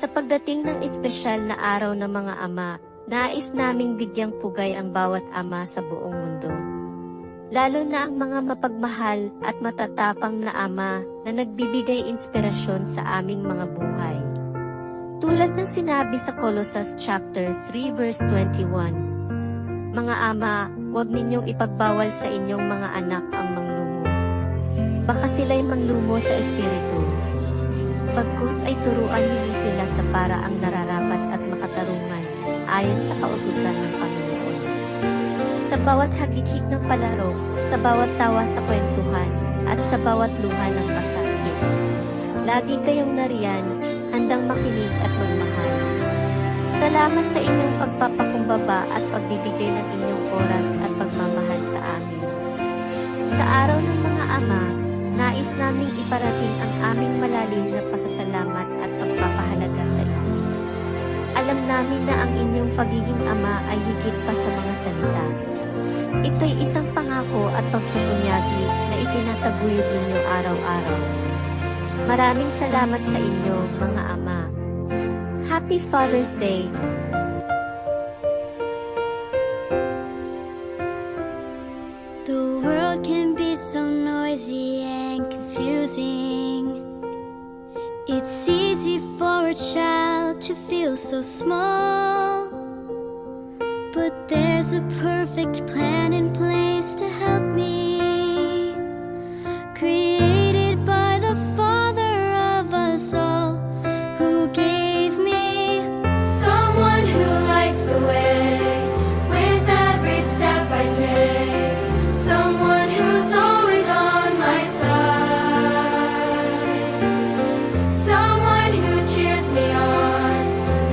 Sa pagdating ng espesyal na araw ng mga ama, nais naming bigyang pugay ang bawat ama sa buong mundo. Lalo na ang mga mapagmahal at matatapang na ama na nagbibigay inspirasyon sa aming mga buhay. Tulad ng sinabi sa Colossus chapter 3 verse 21, Mga ama, huwag ninyong ipagbawal sa inyong mga anak ang manglumo. Baka sila'y manglumo sa espiritu. Bagkus ay turuan ninyo sila sa paraang nararapat at makatarungan, ayon sa kautusan ng Panginoon. Sa bawat hagikik ng palaro, sa bawat tawa sa kwentuhan, at sa bawat luha ng pasakit. Lagi kayong nariyan, handang makinig at magmahal. Salamat sa inyong pagpapakumbaba at pagbibigay ng inyong oras at pagmamahal sa amin. Sa araw ng mga ama, nais naming iparating ang aming malalim na pasasalamat at pagpapahalaga sa inyo. Alam namin na ang inyong pagiging ama ay higit pa sa mga salita. Ito'y isang pangako at pagpupunyagi na itinataguyod ninyo araw-araw. Maraming salamat sa inyo, mga ama. Happy Father's Day! The world can be so noisy and confusing. It's easy for a child to feel so small, but there's a perfect plan in place to help me, created by the Father of us all, who gave me someone who lights the way with every step I take, someone who's always on my side, someone who cheers me on,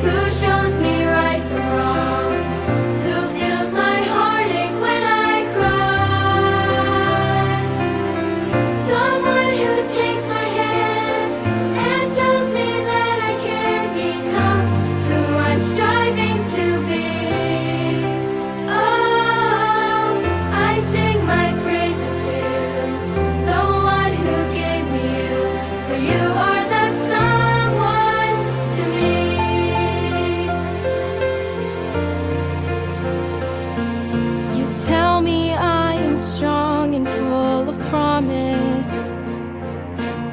who shows me right from wrong, who feels my heartache when I cry, someone who takes my hand and tells me that I can become who I'm striving to be. Oh, I sing my praises to the one who gave me you, for you are that someone to me. You tell me I am strong and full of promise,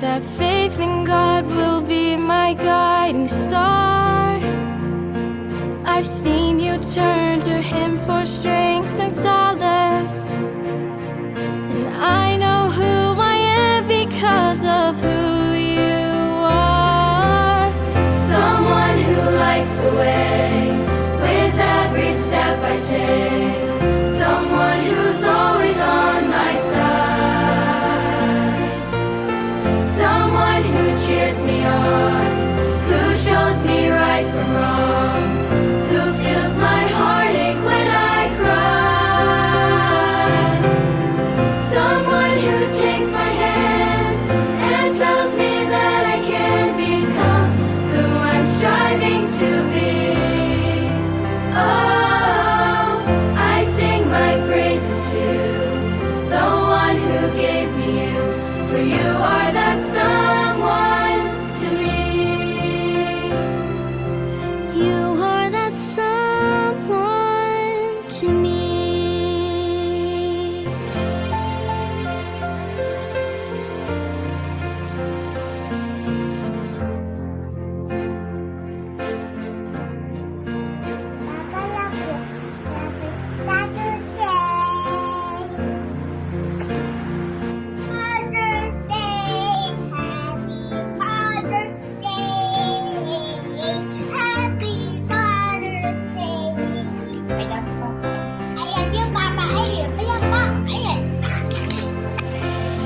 that faith in God will be my guiding star. I've seen you turn to Him for strength and solace, and I know who I am because of who you are. Someone who lights the way with every step I take, someone who's always on my side, someone who cheers me on, who shows me right from wrong, who feels my heartache when I cry, someone who takes my hand and tells me that I can become who I'm striving to be. Oh, I sing my praises to the one who gave me you, for you are that someone to me. You are that someone to me.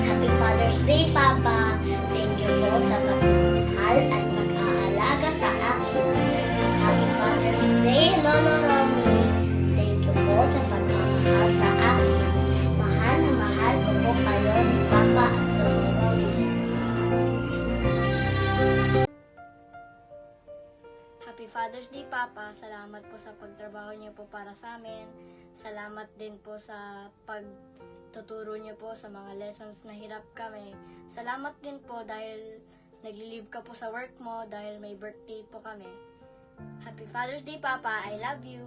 Happy Father's Day, Papa. Thank you po sa pagmamahal at pag-aalaga sa akin. Happy Father's Day, Lolo Romy. Thank you po sa pagmamahal sa akin. Mahal na mahal ko po kayo ni Papa at Lolo Romy. Happy Father's Day, Papa. Salamat po sa pagtrabaho niyo po para sa amin. Salamat din po sa pagtuturo niyo po sa mga lessons na hirap kami. Salamat din po dahil naglilive ka po sa work mo dahil may birthday po kami. Happy Father's Day, Papa. I love you.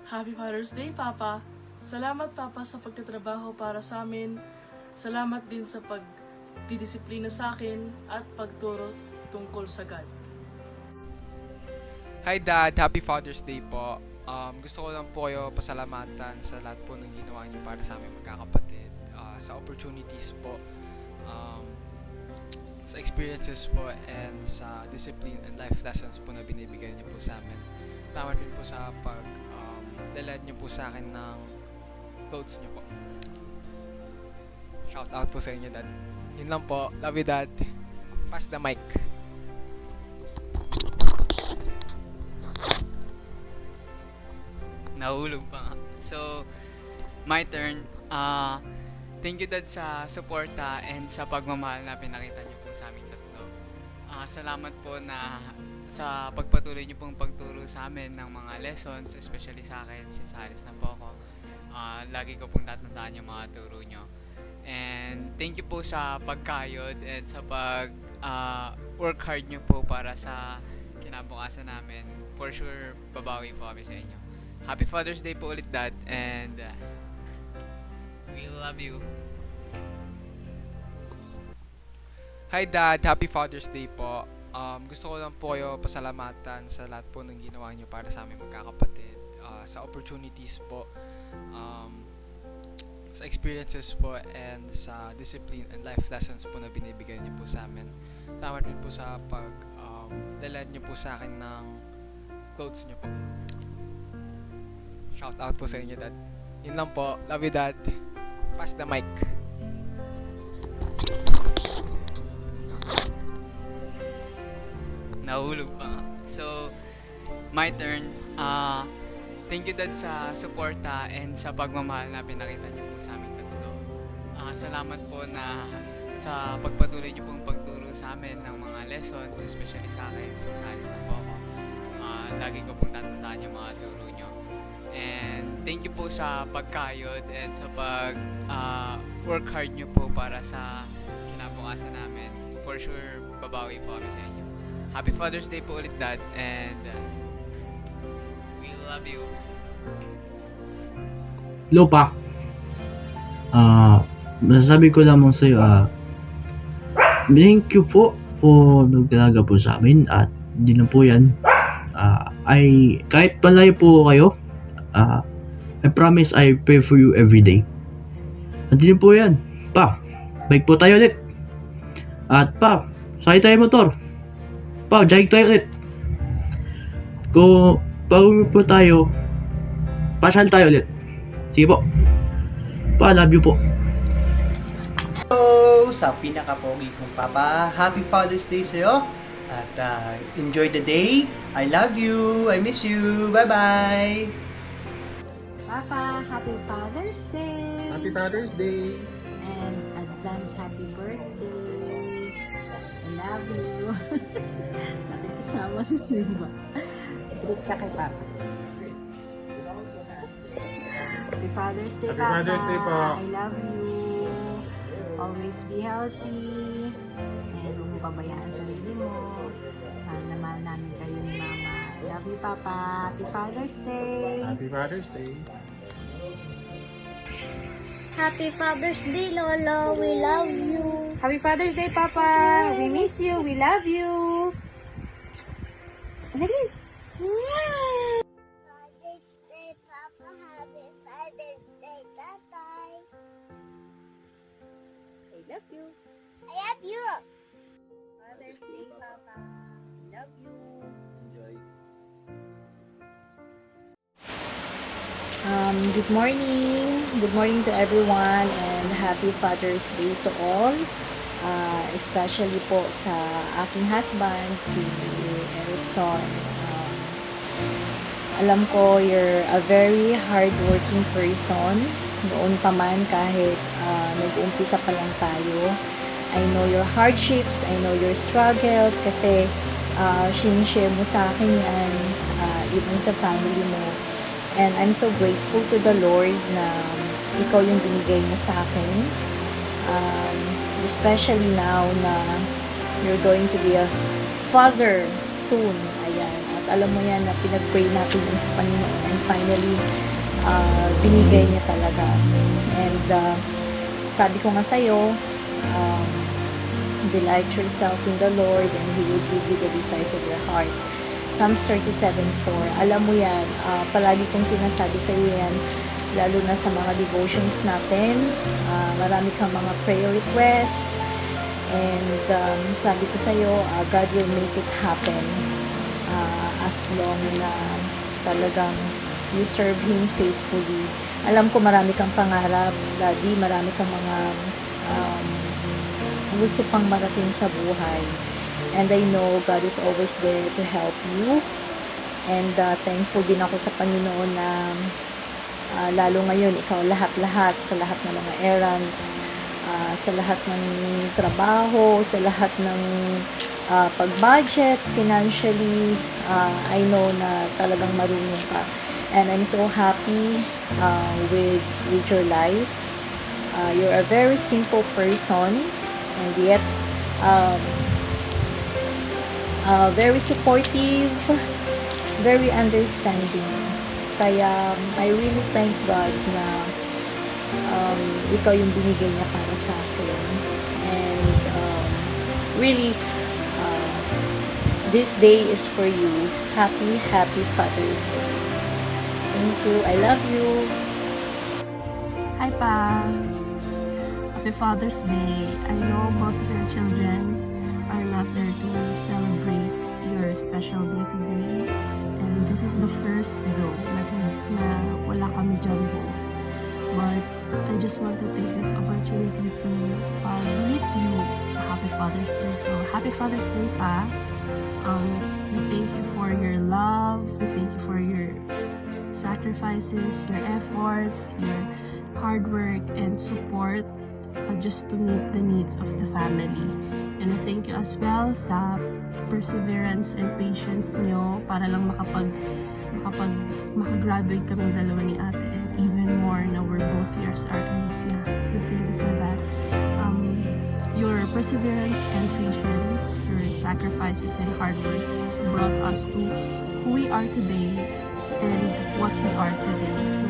Happy Father's Day, Papa. Salamat, Papa, sa pagtatrabaho para sa amin. Salamat din sa pagdidisiplina sa akin at pagturo tungkol sa God. Hi Dad, Happy Father's Day po. Gusto ko lang po kayo pasalamatan sa lahat po ng ginawa niyo para sa aming magkakapatid. Sa opportunities po, sa experiences po, and sa discipline and life lessons po na binibigay niyo po sa amin. Salamat din po sa dalad niyo po sa akin ng clothes niyo po. Shout out po sa inyo, Dad. Yun lang po. Love you, Dad. Pass the mic. Nahulog pa nga. So, my turn. Thank you, Dad, sa suporta and sa pagmamahal na pinakita niyo po sa aming tatlo. Salamat po na sa pagpatuloy niyo pong pagturo sa amin ng mga lessons, especially sa akin, since halos na po ako. Lagi ko pong tatandaan yung mga turo niyo. And thank you po sa pagkayod and sa work hard niyo po para sa kinabukasan namin. For sure, babawi po kami sa inyo. Happy Father's Day po ulit, Dad, and we love you. Hi Dad, Happy Father's Day po. Gusto ko lang po kayo pasalamatan sa lahat po ng ginawa niyo para sa aming magkakapatid. Sa opportunities po, sa experiences po, and sa discipline and life lessons po na binibigay niyo po sa amin. Salamat din po sa dalad niyo po sa akin ng clothes niyo po. Shout out po sa inyo, Dad. Yun lang po. Love you, Dad. Pass the mic. Nahulog pa nga. So, my turn. Thank you, Dad, sa suporta and sa pagmamahal na pinakita niyo po sa aming tatlo. Salamat po na sa pagpatuloy niyo pong pagturo sa amin ng mga lessons, especially sa akin, since halos na po ako. Lagi ko pong tatandaan yung mga turo niyo. And thank you po sa pagkayod and sa work hard niyo po para sa kinabukasan namin. For sure, babawi po kami sa inyo. Happy Father's Day po ulit, Dad, and we love you. Lupa. Masasabi ko lamang sa'yo, thank you po for nagdalaga po sa amin, at hindi na po yan. Ay kahit palayo po kayo, I promise I pray for you every day. At din po yan. Pa, bike po tayo ulit. At pa, sakay tayo motor. Pa, jog tayo ulit. Kung pag-uwi po tayo, pasyal tayo ulit. Sige po. Pa, love you po. Hello sa pinaka-pogi kong papa. Happy Father's Day sa'yo. At enjoy the day. I love you. I miss you. Bye-bye. Papa, happy Father's Day! Happy Father's Day. And advance happy birthday! I love you! Nakikisama si Simba. Treat ka kay Papa. Happy Father's Day, Papa! Happy Father's Day po. I love you! Always be healthy! And huwag mo pabayaan sarili mo. Mahal na mahal namin kayo ni Mama. I love you, Papa! Happy Father's Day! Happy Father's Day. Happy Father's Day, Lolo. We love you. Happy Father's Day, Papa! We miss you. We love you. Bilis! Father's Day, Papa. Happy Father's Day, Tatay. I love you. I love you. Father's Day, Papa. Love you. Enjoy. Good morning. Good morning to everyone and happy Father's Day to all. Especially po sa aking husband, si Erickson. Alam ko you're a very hardworking person. Noon pa man kahit nag-umpisa pa lang tayo. I know your hardships, I know your struggles kasi sinishare mo sa akin yan, even sa family mo. And I'm so grateful to the Lord na ikaw yung binigay mo sa akin. Especially now na you're going to be a father soon. Ayan. At alam mo yan na pinag-pray natin yung sa Panginoon and finally, binigay niya talaga. And sabi ko nga sa'yo, delight yourself in the Lord and He will give you the desires of your heart. Psalms 37:4. Alam mo yan, palagi kong sinasabi sa iyo yan, lalo na sa mga devotions natin. Marami kang mga prayer requests. And sabi ko sa iyo, God will make it happen as long na talagang you serve Him faithfully. Alam ko marami kang pangarap, Daddy, marami kang mga gusto pang marating sa buhay. And I know God is always there to help you. And thankful din ako sa Panginoon na lalo ngayon, ikaw lahat-lahat sa lahat ng mga errands, sa lahat ng trabaho, sa lahat ng pag-budget, financially, I know na talagang marunong ka. And I'm so happy with your life. You're a very simple person, and yet very supportive, very understanding. Kaya I really thank God na ikaw yung binigay niya para sa akin. And really, this day is for you. Happy Father's Day. Thank you. I love you. Hi, Pa. Happy Father's Day. I know both of your children are not there to celebrate your special day today. And this is the first though na wala kami dyan both. But I just want to take this opportunity to greet you a Happy Father's Day. So, Happy Father's Day, Pa. We thank you for your love. We thank you for your sacrifices, your efforts, your hard work and support just to meet the needs of the family. And I thank you as well sa perseverance and patience nyo para lang makagraduate kami dalawa ni ate, and even more na we're both years our ends na. We thank you for that. Your perseverance and patience, your sacrifices and hard works brought us to who we are today and what we are today. So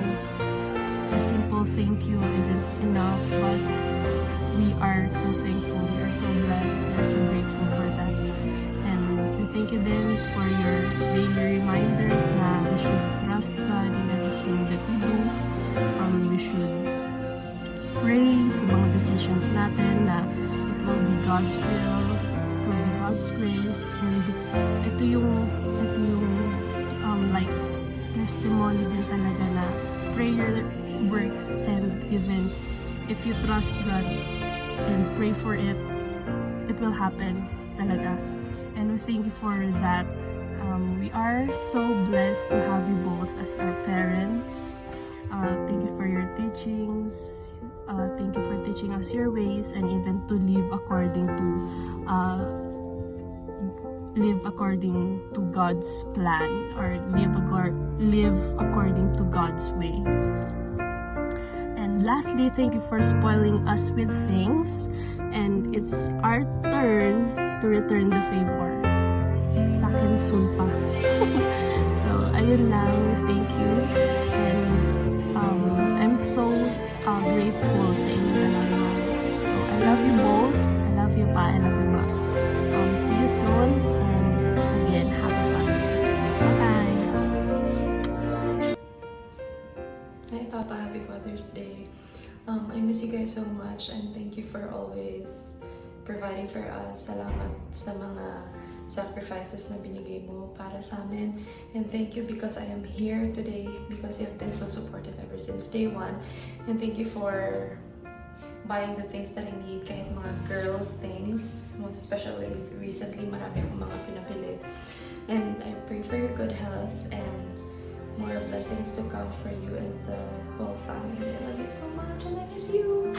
a simple thank you isn't enough, but we are so thankful, we are so blessed, we are so grateful for that. And we thank you then for your daily reminders na we should trust God in everything that we do. We should pray sa mga decisions natin na it will be God's will, it will be God's grace, and ito yung like testimony din talaga na prayer works, and even if you trust God and pray for it, it will happen talaga. And we thank you for that. We are so blessed to have you both as our parents. Thank you for your teachings. Thank you for teaching us your ways, and even to live according to God's plan, or live according to God's way. And lastly, thank you for spoiling us with things, and it's our turn to return the favor. Sa akin soon pa. So, ayun lang. Thank you. And I'm so grateful sa inyo dalawa. So, I love you both. I love you, Pa. I love you, Ma. See you soon. And again, Happy Father's Day. Bye-bye. Hi, Papa. Happy Father's Day. I miss you guys so much, and thank you for always providing for us. Salamat sa mga sacrifices na binigay mo para sa amin. And thank you because I am here today, because you have been so supportive ever since day one. And thank you for buying the things that I need, kahit mga girl things. Most especially recently, marami akong mga pinabili. And I pray for your good health and more blessings to come for you and the whole family. I love you so much, and I miss you.